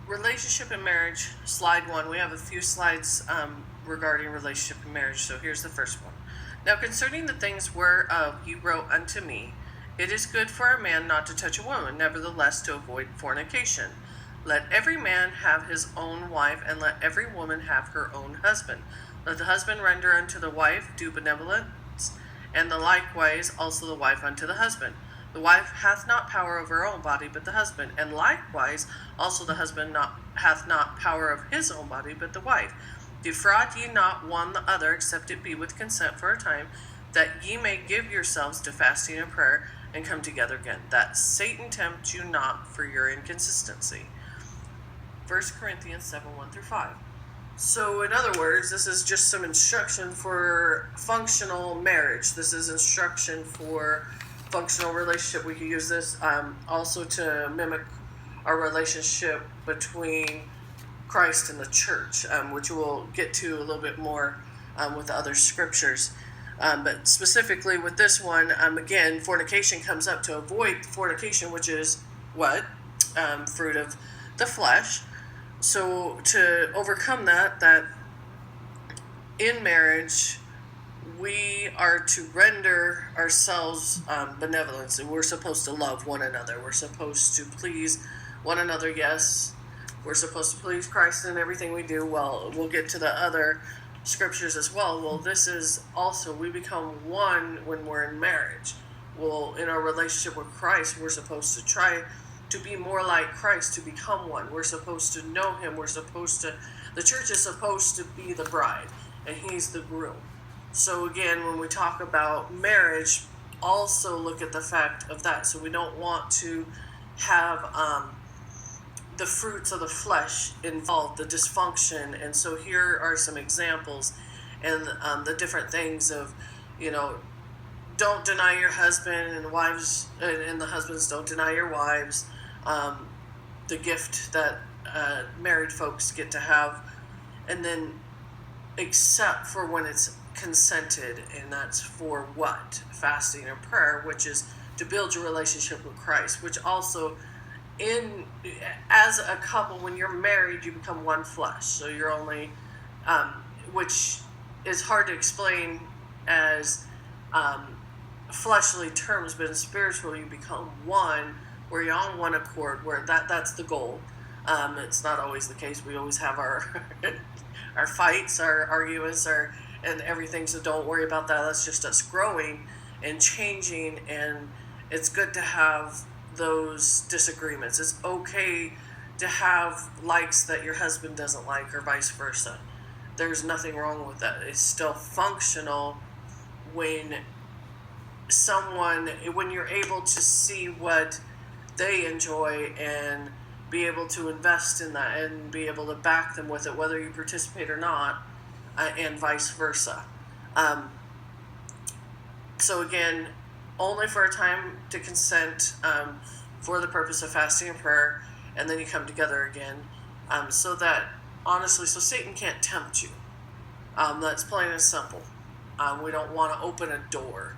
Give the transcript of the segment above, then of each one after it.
relationship and marriage, slide 1. We have a few slides regarding relationship and marriage, so here's the first one. Now concerning the things whereof you wrote unto me, it is good for a man not to touch a woman, nevertheless to avoid fornication. Let every man have his own wife, and let every woman have her own husband. Let the husband render unto the wife due benevolence, and the likewise also the wife unto the husband. The wife hath not power over her own body, but the husband, and likewise also the husband hath not power of his own body, but the wife. Defraud ye not one the other, except it be with consent for a time, that ye may give yourselves to fasting and prayer, and come together again, that Satan tempt you not for your inconsistency. 1 Corinthians 7, 1-5. So in other words, this is just some instruction for functional marriage. This is instruction for functional relationship. We can use this also to mimic our relationship between Christ and the church, which we'll get to a little bit more with the other scriptures. But specifically with this one, again, fornication comes up. To avoid fornication, which is what? Fruit of the flesh. So to overcome that in marriage, we are to render ourselves benevolence, and we're supposed to love one another. We're supposed to please one another, yes. We're supposed to please Christ in everything we do. Well, we'll get to the other scriptures as well. Well, this is also, we become one when we're in marriage. Well, in our relationship with Christ, we're supposed to try to be more like Christ, to become one. We're supposed to know him. The church is supposed to be the bride, and he's the groom. So again, when we talk about marriage, also look at the fact of that. So we don't want to have the fruits of the flesh involved, the dysfunction. And so here are some examples and the different things of, don't deny your husband, and wives and the husbands, don't deny your wives. The gift that married folks get to have, and then except for when it's consented, and that's for what? Fasting and prayer, which is to build your relationship with Christ, which also as a couple, when you're married, you become one flesh. So you're only, which is hard to explain as fleshly terms, but in spiritual, you become one, where you're on one accord, where that's the goal. It's not always the case. We always have our our fights, our arguments, and everything, so don't worry about that. That's just us growing and changing, and it's good to have those disagreements. It's okay to have likes that your husband doesn't like, or vice versa. There's nothing wrong with that. It's still functional when you're able to see what they enjoy and be able to invest in that and be able to back them with it, whether you participate or not, and vice versa. So again, only for a time to consent for the purpose of fasting and prayer, and then you come together again, so that, honestly, so Satan can't tempt you. That's plain and simple. We don't want to open a door.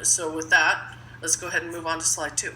So with that, let's go ahead and move on to slide 2.